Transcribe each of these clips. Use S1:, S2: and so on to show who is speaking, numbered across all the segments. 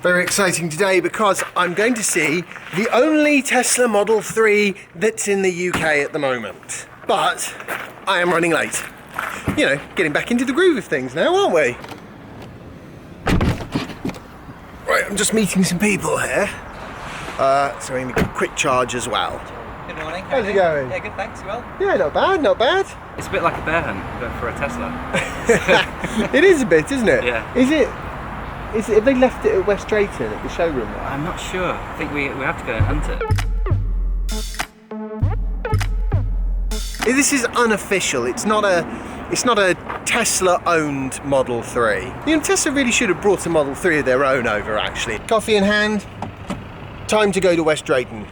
S1: Very exciting today because I'm going to see the only Tesla Model 3 that's in the UK at the moment. But I am running late. You know, getting back into the groove of things now, aren't we? Right, I'm just meeting some people here. So I'm going to get a quick charge as well.
S2: Good morning.
S1: How's it going?
S2: Yeah, good, thanks. You well?
S1: Yeah, not bad, not bad.
S2: It's a bit like a bear hunt, but for a Tesla.
S1: It is a bit, isn't it?
S2: Yeah.
S1: Is it? Have they left it at West Drayton at the showroom there?
S2: I'm not sure. I think we have to go and hunt it.
S1: This is unofficial. It's not a Tesla-owned Model 3. You know, Tesla really should have brought a Model 3 of their own over, actually. Coffee in hand. Time to go to West Drayton.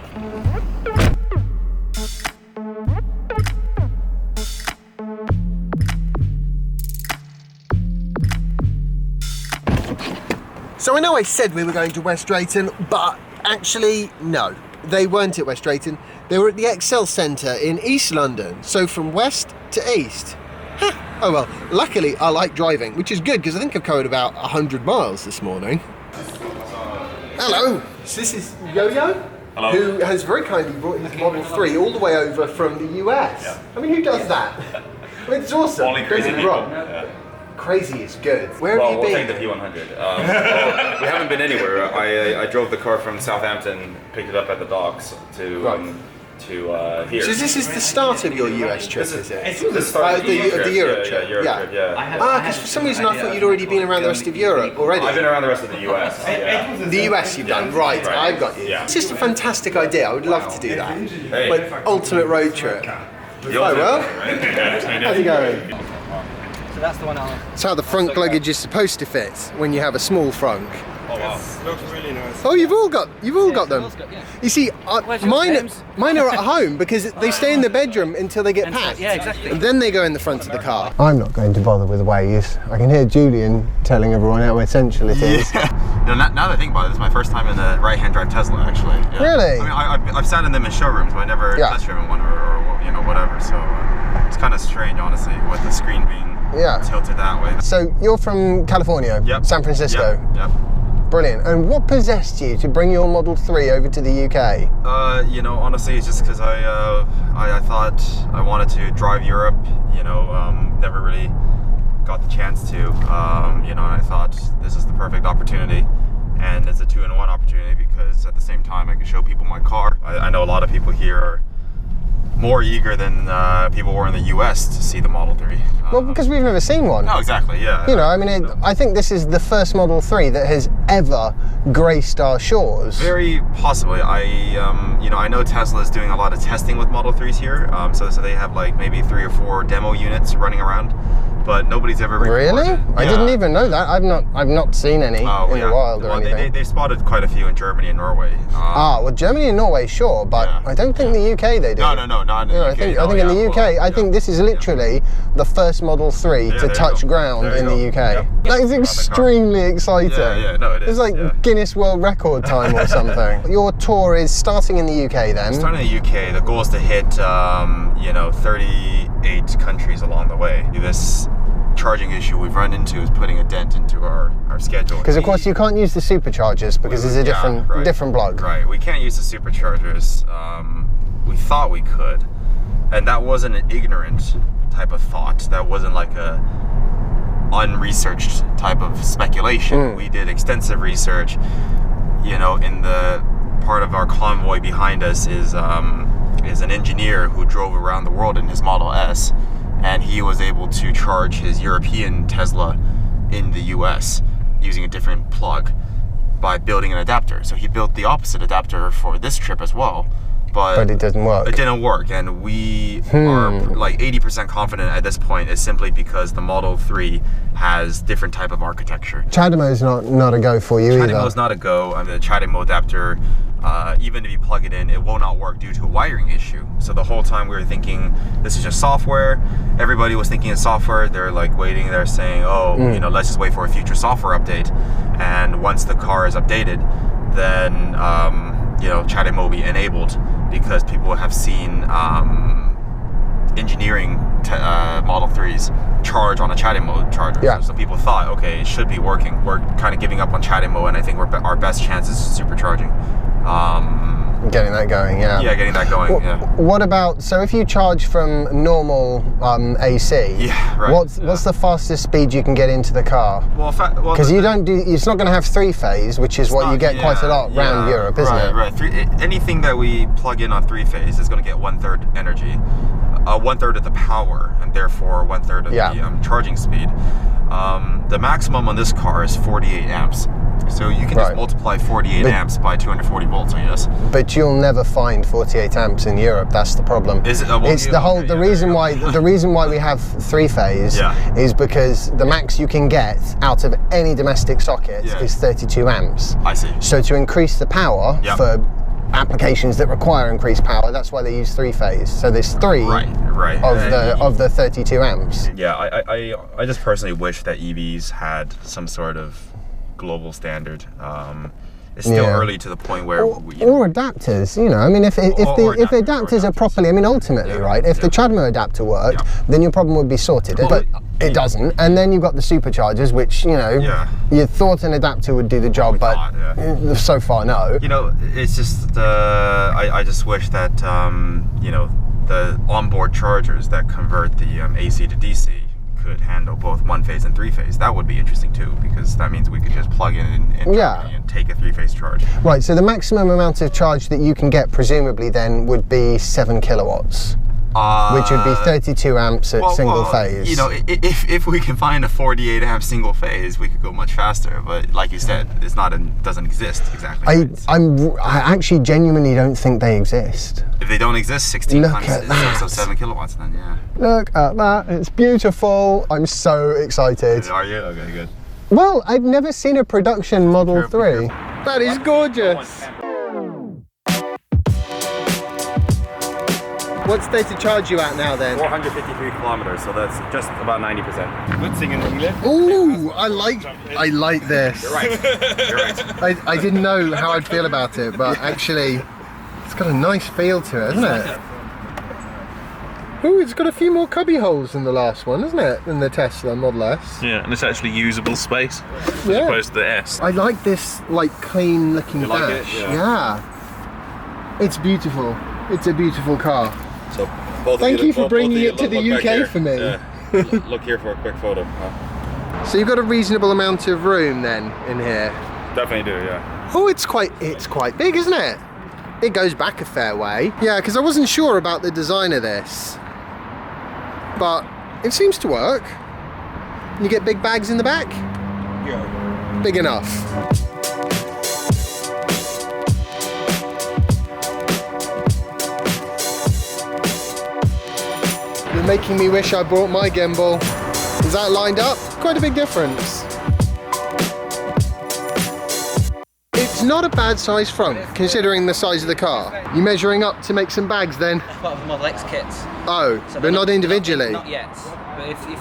S1: So I know I said we were going to West Drayton, but actually, no. They weren't at West Drayton. They were at the Excel Centre in East London. So from west to east. Huh. Oh well, luckily I like driving, which is good because I think I've covered about 100 miles this morning. Hello. So this is Yo-Yo,
S3: Hello.
S1: who has very kindly brought his Model 3 all the way over from the US.
S3: Yeah.
S1: I mean, who does that? I mean, it's awesome.
S3: Only crazy people.
S1: Wrong.
S3: Yeah.
S1: Crazy is good. Where have
S3: Well,
S1: you
S3: we'll
S1: been?
S3: take the P100. We haven't been anywhere. I drove the car from Southampton, picked it up at the docks to here.
S1: So this is the start of your US trip,
S3: This
S1: is it?
S3: It's the start of
S1: the Europe trip.
S3: Yeah, Europe trip, yeah.
S1: Because for some reason I thought you'd already been around the rest of Europe already.
S3: I've been around the rest of the US. Yeah.
S1: The US you've done, right, I've got you.
S3: Yeah.
S1: It's just a fantastic idea, I would love to do that.
S3: Hey.
S1: Like, ultimate road trip.
S3: The
S1: Oh well,
S3: ultimate-
S1: how's it going?
S2: So that's the one I'll...
S1: It's how the front luggage is supposed to fit when you have a small frunk.
S3: Oh wow.
S4: Looks really nice.
S1: Oh, you've all got them. You see,
S2: Where's your
S1: mine
S2: James?
S1: are at home because they stay in the bedroom until they get packed.
S2: Yeah, exactly.
S1: And then they go in the front of the car. I'm not going to bother with Waze. I can hear Julian telling everyone how essential it is.
S3: You know, now that I think about it, this is my first time in a right-hand drive Tesla, actually. Yeah.
S1: Really?
S3: I mean, I've sat in them in showrooms, but I never test driven one or you know, whatever. So it's kind of strange, honestly, with the screen being tilted that way.
S1: So you're from California,
S3: Yep.
S1: San Francisco.
S3: Yep.
S1: Brilliant. And what possessed you to bring your Model 3 over to the UK?
S3: You know, honestly, it's just because I thought I wanted to drive Europe. You know, never really got the chance to. You know, and I thought this is the perfect opportunity, and it's a 2-in-1 opportunity because at the same time I can show people my car. I know a lot of people here are more eager than people were in the US to see the Model 3.
S1: Well, because we've never seen one.
S3: No, exactly, yeah.
S1: You know, I mean, I think this is the first Model 3 that has ever graced our shores.
S3: Very possibly. You know, I know Tesla is doing a lot of testing with Model 3s here, so they have like maybe 3 or 4 demo units running around, but nobody's ever
S1: Really?
S3: reported.
S1: I didn't even know that. I've not seen any in the wild or anything.
S3: They've spotted quite a few in Germany and Norway.
S1: Well, Germany and Norway, sure, but I don't think the UK they do.
S3: No, not in the UK.
S1: I think in the UK, I think this is literally the first Model 3 to touch ground in the UK.
S3: Yep.
S1: That is extremely exciting.
S3: Yeah, no, it is.
S1: It's like Guinness World Record time or something. Your tour is starting in the UK then?
S3: Starting in the UK, the goal is to hit, you know, 38 countries along the way. This charging issue we've run into is putting a dent into our schedule.
S1: Because of course you can't use the superchargers because there's a different plug.
S3: Right, we can't use the superchargers. We thought we could, and that wasn't an ignorant type of thought. That wasn't like a unresearched type of speculation. We did extensive research. You know, in the part of our convoy behind us is an engineer who drove around the world in his Model S, and he was able to charge his European Tesla in the US using a different plug by building an adapter. So he built the opposite adapter for this trip as well, but
S1: it didn't work.
S3: It didn't work, and we are like 80% confident at this point is simply because the Model 3 has different type of architecture.
S1: CHAdeMO's not a go for you either.
S3: CHAdeMO's not a go. I mean, the CHAdeMO adapter, even if you plug it in, it will not work due to a wiring issue. So the whole time we were thinking this is just software. Everybody was thinking it's software. They're like waiting. They're saying, oh, you know, let's just wait for a future software update. And once the car is updated, then you know, CHAdeMO will be enabled because people have seen engineering Model 3s charge on a chatting mode charger.
S1: Yeah.
S3: So people thought, okay, it should be working. We're kind of giving up on chatting mode, and I think our best chance is supercharging.
S1: Getting that going, yeah.
S3: Yeah, getting that going. Yeah.
S1: What about, so if you charge from normal AC,
S3: Yeah, right.
S1: what's the fastest speed you can get into the car?
S3: Well,
S1: Because you don't do, it's not going to have 3-phase, which is what you get quite a lot around Europe, isn't it?
S3: Right. Anything that we plug in on 3-phase is going to get 1/3 energy, 1/3 of the power, and therefore 1/3 of the charging speed. The maximum on this car is 48 amps. So you can just multiply 48 amps by 240 volts, I guess.
S1: But you'll never find 48 amps in Europe. That's the problem.
S3: Is it?
S1: It's the reason why we have 3-phase is because the max you can get out of any domestic socket is 32 amps.
S3: I see.
S1: So to increase the power for applications that require increased power, that's why they use 3-phase. So there's 3 of the 32 amps.
S3: Yeah, I just personally wish that EVs had some sort of global standard. It's still early to the point where
S1: or adapters, you know. I mean, if the adapters are properly, I mean, ultimately, right? If the CHAdeMO adapter worked, then your problem would be sorted. But it doesn't, and then you've got the superchargers, which you thought an adapter would do the job, but so far no.
S3: You know, it's just I just wish that the onboard chargers that convert the AC to DC could handle both 1-phase and 3-phase. That would be interesting too, because that means we could just plug in and take a 3-phase charge. Right,
S1: so the maximum amount of charge that you can get presumably then would be 7 kilowatts. Which would be 32 amps at single phase.
S3: You know, if we can find a 48 amp single phase, we could go much faster. But like you said, it's not doesn't exist exactly.
S1: I actually genuinely don't think they exist.
S3: If they don't exist, 16 times so 7 kilowatts then,
S1: Look at that, it's beautiful. I'm so excited.
S3: Are you? Okay, good.
S1: Well, I've never seen a production Model 3. That is gorgeous. What state of charge you at now then?
S3: 453 kilometers, so that's just about 90%. Good singing.
S1: Ooh, I like this.
S3: You're right.
S1: I didn't know how I'd feel about it, but actually, it's got a nice feel to it, hasn't it? Ooh, it's got a few more cubby holes than the last one, isn't it? Than the Tesla Model S.
S4: Yeah, and it's actually usable space as opposed to the S.
S1: I like this, like, clean looking dash.
S3: Like it?
S1: Yeah. It's beautiful. It's a beautiful car.
S3: So both
S1: Thank you for bringing it to the UK for me.
S3: Yeah. Look here for a quick photo.
S1: So you've got a reasonable amount of room then in here?
S3: Definitely do, yeah.
S1: Oh, it's quite big, isn't it? It goes back a fair way. Yeah, because I wasn't sure about the design of this, but it seems to work. You get big bags in the back?
S3: Yeah.
S1: Big enough. You're making me wish I brought my gimbal. Is that lined up? Quite a big difference. It's not a bad size front, considering the size of the car. You measuring up to make some bags then?
S2: Part of the Model X kits.
S1: Oh,
S2: So
S1: but not individually?
S2: Not yet, but if you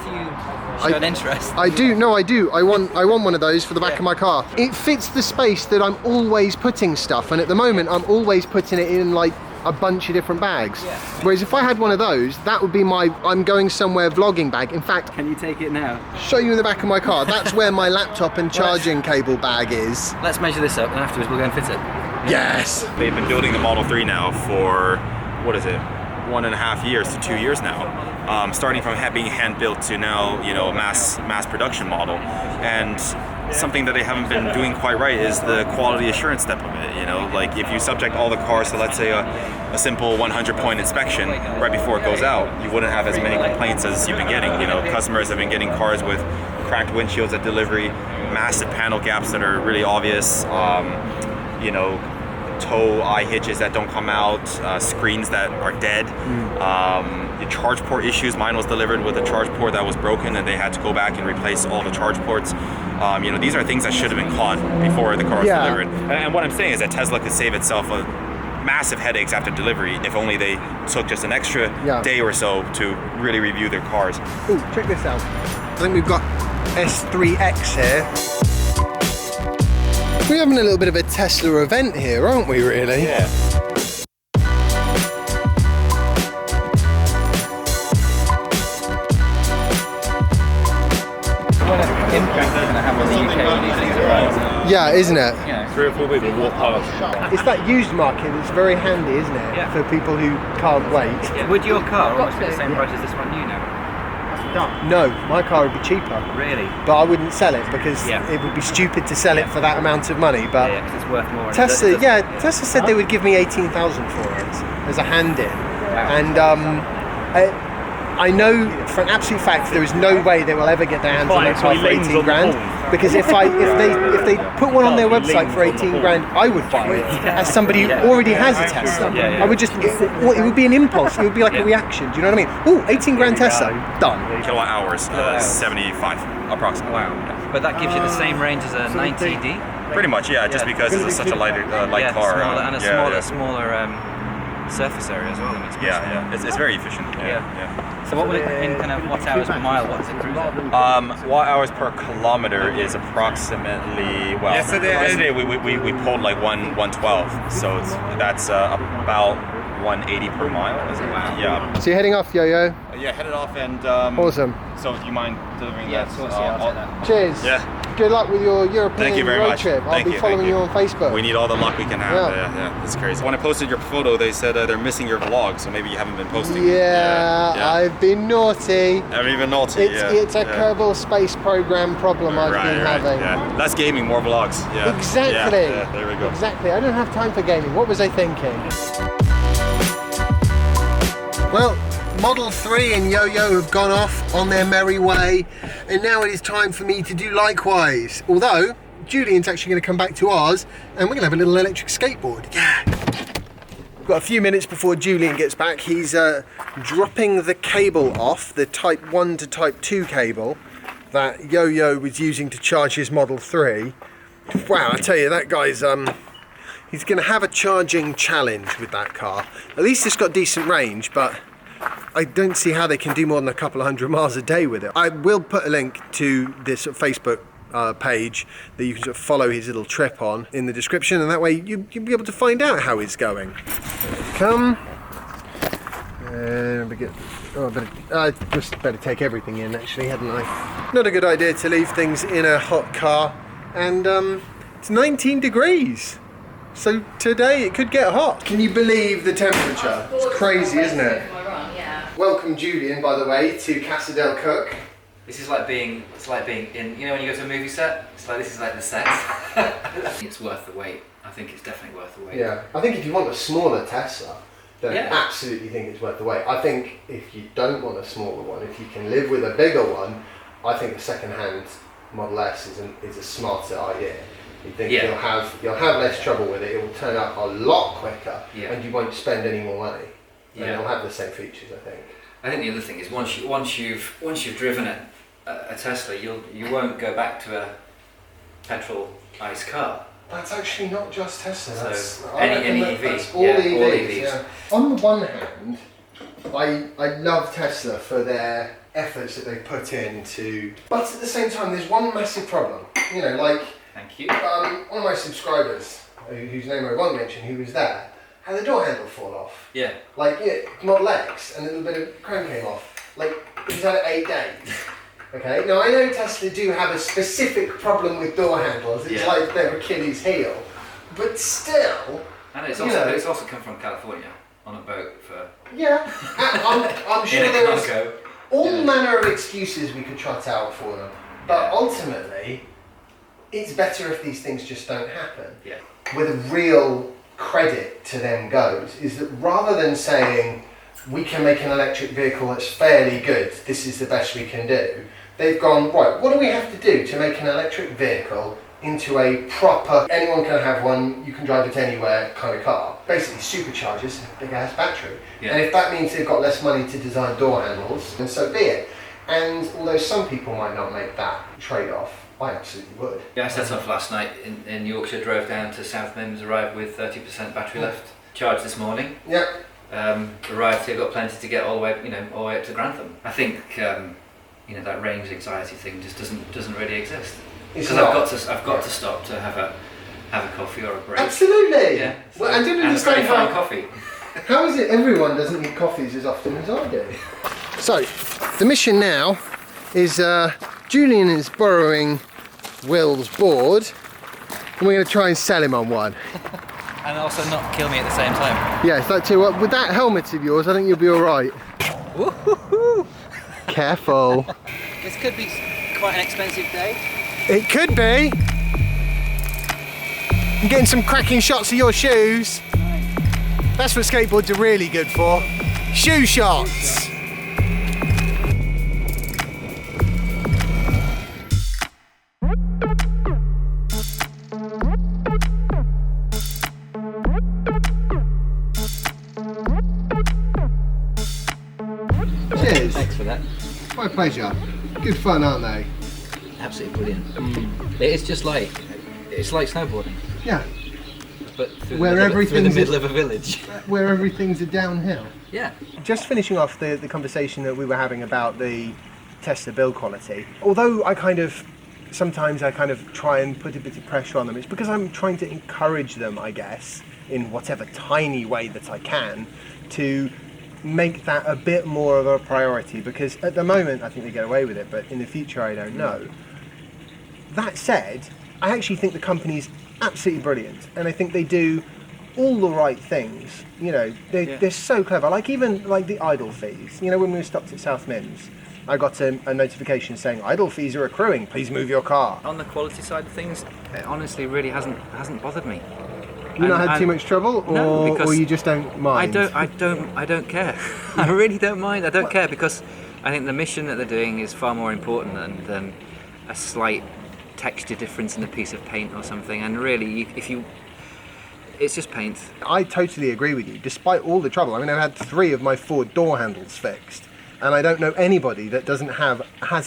S2: show an interest.
S1: I do, no I do. I want one of those for the back of my car. It fits the space that I'm always putting stuff, and at the moment I'm always putting it in like a bunch of different bags.
S2: Yeah.
S1: Whereas if I had one of those, that would be my I'm going somewhere vlogging bag. In fact,
S2: Can you take it now?
S1: show you in the back of my car. That's where my laptop and charging cable bag is.
S2: Let's measure this up and afterwards we'll go and fit it.
S1: Yes!
S3: They've been building the Model 3 now for, what is it, 1.5 years to 2 years now. Starting from being hand built to now, you know, mass production model. And something that they haven't been doing quite right is the quality assurance step of it. You know, like if you subject all the cars to, let's say, a simple 100-point inspection right before it goes out, you wouldn't have as many complaints as you've been getting. You know, customers have been getting cars with cracked windshields at delivery, massive panel gaps that are really obvious, you know, tow eye hitches that don't come out, screens that are dead, the charge port issues. Mine was delivered with a charge port that was broken and they had to go back and replace all the charge ports. You know, these are things that should have been caught before the car was delivered. And what I'm saying is that Tesla could save itself a massive headaches after delivery if only they took just an extra day or so to really review their cars.
S1: Oh, check this out. I think we've got S3X here. We're having a little bit of a Tesla event here, aren't we, really?
S3: Yeah.
S1: Yeah, isn't it?
S2: You know,
S4: 3 or 4 people walk past.
S1: It's that used market that's very handy, isn't it?
S2: Yeah.
S1: For people who can't wait.
S2: would your car almost be the same price as this one new now?
S1: No, my car would be cheaper.
S2: Really?
S1: But I wouldn't sell it because
S2: Yeah.
S1: it would be stupid to sell it for that amount of money. But
S2: Yeah, because it's worth more. and
S1: Tesla,
S2: it doesn't-
S1: Tesla said they would give me 18,000 for it as a hand-in, and I know for an absolute fact there is no way they will ever get their hands on that car for 18 grand. Because if they put one on their website for 18 grand, I would buy it as somebody who already has a Tesla.
S2: Yeah.
S1: I would just, it would be an impulse. It would be like a reaction. Do you know what I mean? Ooh, 18 grand Tesla, done.
S3: Kilowatt hours, 75 approximately.
S2: Wow. But that gives you the same range as a 90D.
S3: Pretty much, yeah. Just because it's such a light
S2: Yeah,
S3: car.
S2: smaller, and a
S3: yeah,
S2: smaller surface area as well. I mean, it's
S3: yeah, yeah. It's very efficient. Yeah.
S2: So what will it, in kind of watt hours per mile, what does it cruise at?
S3: Watt hours per kilometer is approximately, well, yesterday we pulled like 112, so that's about 180 per mile.
S2: Wow.
S3: Yeah.
S1: So you're heading off, Yo-Yo.
S3: Yeah, headed off and
S1: Awesome.
S3: So do you mind delivering
S2: Yeah,
S3: that?
S2: of course, yeah, I'll take that.
S1: Cheers.
S3: Yeah.
S1: Good luck with your European
S3: Thank you very
S1: road
S3: much.
S1: trip. I'll
S3: Thank
S1: be
S3: you,
S1: following
S3: thank
S1: you
S3: you.
S1: on Facebook.
S3: We need all the luck we can have.
S1: Yeah.
S3: Yeah, it's crazy. When I posted your photo, they said they're missing your vlog, so maybe you haven't been posting.
S1: Yeah, I've been naughty.
S3: I've been naughty.
S1: It's a Kerbal Space Program problem I've been having.
S3: Yeah. Less gaming, more vlogs. Yeah.
S1: Exactly.
S3: Yeah, there we go.
S1: Exactly. I don't have time for gaming. What was I thinking? Well, Model 3 and Yo-Yo have gone off on their merry way, and now it is time for me to do likewise. Although, Julian's actually going to come back to ours, and we're going to have a little electric skateboard. Yeah. Got a few minutes before Julian gets back. He's dropping the cable off, the Type 1 to Type 2 cable that Yo-Yo was using to charge his Model 3. Wow, I tell you, that guy's he's going to have a charging challenge with that car. At least it's got decent range, but I don't see how they can do more than a couple of 100 miles a day with it. I will put a link to this Facebook page that you can sort of follow his little trip on in the description, and that way you'll be able to find out how he's going. Come. I just better take everything in, actually, hadn't I? Not a good idea to leave things in a hot car, and it's 19 degrees. So today it could get hot. Can you believe the temperature? It's crazy, isn't it? Welcome, Julian, by the way, to Casa del Cook.
S2: This is like being, in, you know when you go to a movie set? This is like the set. It's worth the wait. I think it's definitely worth the wait.
S1: Yeah, I think if you want a smaller Tesla, then I absolutely think it's worth the wait. I think if you don't want a smaller one, if you can live with a bigger one, I think the second-hand Model S is a smarter idea. You think you'll have less trouble with it. It will turn up a lot quicker, and you won't spend any more money. And it'll have the same features, I think.
S2: I think the other thing is once you've driven a Tesla, you won't go back to a petrol ICE car.
S1: That's actually not just Tesla.
S2: So any EV.
S1: That's all EVs.
S2: All EVs.
S1: Yeah. On the one hand, I love Tesla for their efforts that they put into, but at the same time, there's one massive problem. You know, like.
S2: Thank you.
S1: One of my subscribers, whose name I won't mention, who was there, had the door handle fall off.
S2: Yeah.
S1: Like, Model X, and a little bit of chrome came off. Like, he's had it 8 days. Okay, now I know Tesla do have a specific problem with door handles. It's like their Achilles heel. But still...
S2: And it's also come from California on a boat for...
S1: Yeah, I'm sure there was all
S2: Yeah.
S1: manner of excuses we could trot out for them. But ultimately, it's better if these things just don't happen.
S2: Yeah.
S1: Where the real credit to them goes is that rather than saying we can make an electric vehicle that's fairly good, this is the best we can do, they've gone, right, what do we have to do to make an electric vehicle into a proper, anyone can have one, you can drive it anywhere kind of car. Basically superchargers a big ass battery.
S2: Yeah.
S1: And if that means they've got less money to design door handles, then so be it. And although some people might not make that trade-off, I absolutely would.
S2: Yeah, I set off last night in Yorkshire, drove down to South Mims, arrived with 30% battery left. Charged this morning.
S1: Yep.
S2: Arrived here, got plenty to get all the way up to Grantham. I think that range anxiety thing just doesn't really exist. Because I've got to stop to have a coffee or a break.
S1: Absolutely.
S2: Yeah. So,
S1: Well, I don't
S2: and
S1: understand
S2: very fine
S1: how.
S2: coffee.
S1: How is it everyone doesn't eat coffees as often as I do? So, the mission now is Julian is borrowing Will's board, and we're going to try and sell him on one.
S2: And also not kill me at the same time.
S1: Yes, that too. With that helmet of yours, I think you'll be all right.
S2: Woo-hoo-hoo.
S1: Careful.
S2: This could be quite an expensive day.
S1: It could be. I'm getting some cracking shots of your shoes. That's what skateboards are really good for. Shoe shots. Cheers.
S2: Thanks for that.
S1: My pleasure. Good fun, aren't they?
S2: Absolutely brilliant. It is just like, it's like snowboarding,
S1: Yeah.
S2: but through,
S1: Where
S2: through the
S1: everything's
S2: middle of a village.
S1: Where everything's a downhill.
S2: Yeah.
S1: Just finishing off the conversation that we were having about the Tesla build quality. Although sometimes I kind of try and put a bit of pressure on them, it's because I'm trying to encourage them, I guess, in whatever tiny way that I can, to make that a bit more of a priority, because at the moment I think they get away with it, but in the future I don't know. That said, I actually think the company's absolutely brilliant, and I think they do all the right things. You know, they're so clever. Like even like the idle fees. You know, when we stopped at South Mimms, I got a notification saying idle fees are accruing. Please move your car.
S2: On the quality side of things, it honestly really hasn't bothered me.
S1: You not had too much trouble, or you just don't mind?
S2: I don't care. I really don't mind. I don't care, because I think the mission that they're doing is far more important than a slight texture difference in a piece of paint or something. And really, it's just paint.
S1: I totally agree with you. Despite all the trouble, I mean, I've had 3 of my 4 door handles fixed, and I don't know anybody that hasn't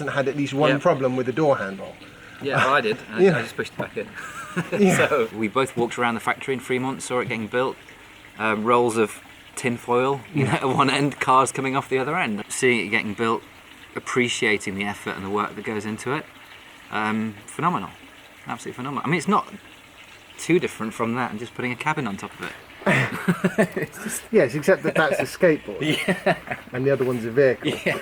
S1: had at least one problem with the door handle.
S2: Yeah, well, I did. I just pushed it back in. So we both walked around the factory in Fremont, saw it getting built. Rolls of tin foil, at one end, cars coming off the other end. Seeing it getting built, appreciating the effort and the work that goes into it. Phenomenal. Absolutely phenomenal. I mean, it's not too different from that and just putting a cabin on top of it.
S1: Yes, except that's a skateboard. And the other one's a vehicle.
S2: Yeah,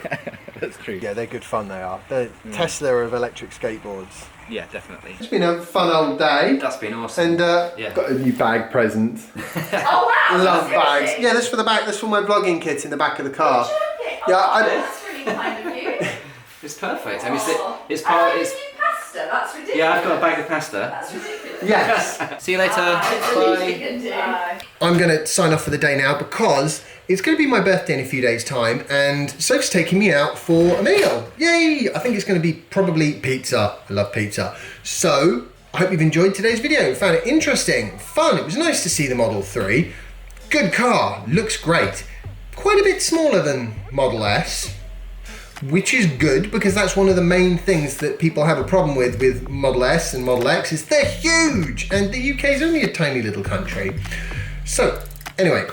S2: that's true.
S1: Yeah, they're good fun, they are. They're Tesla of electric skateboards.
S2: Yeah, definitely.
S1: It's been a fun old day.
S2: That's been awesome.
S1: And got a new bag present.
S5: Oh wow!
S1: Love bags. Yeah, that's for the back. That's for my vlogging kit in the back of the car.
S5: That's really kind of you.
S2: It's perfect. I mean, it's
S5: I
S2: part.
S5: don't
S2: It's,
S5: do pasta. That's ridiculous.
S2: yeah, I've got a bag of pasta.
S5: That's ridiculous.
S1: Yes.
S2: See you later. Bye.
S1: I'm going to sign off for the day now because it's going to be my birthday in a few days' time, and Soph's taking me out for a meal. Yay! I think it's going to be probably pizza. I love pizza. So, I hope you've enjoyed today's video. Found it interesting, fun. It was nice to see the Model 3. Good car, looks great. Quite a bit smaller than Model S, which is good because that's one of the main things that people have a problem with Model S and Model X is they're huge, and the UK is only a tiny little country. So, anyway,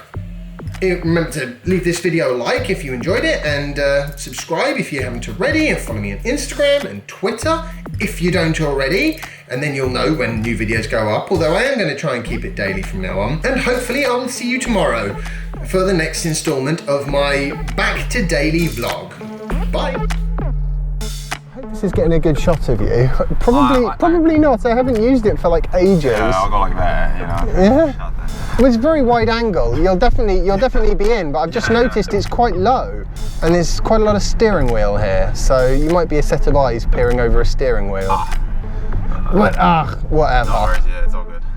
S1: remember to leave this video a like if you enjoyed it, and subscribe if you haven't already, and follow me on Instagram and Twitter if you don't already, and then you'll know when new videos go up, although I am going to try and keep it daily from now on. And hopefully I will see you tomorrow for the next installment of my Back to Daily vlog. Bye. I hope this is getting a good shot of you. Probably not. I haven't used it for like ages.
S3: Yeah, I'll go like that,
S1: Yeah. Well, it's very wide angle. You'll definitely be in, but I've just noticed it's quite low, and there's quite a lot of steering wheel here, so you might be a set of eyes peering over a steering wheel. Whatever.
S3: No worries, yeah, it's all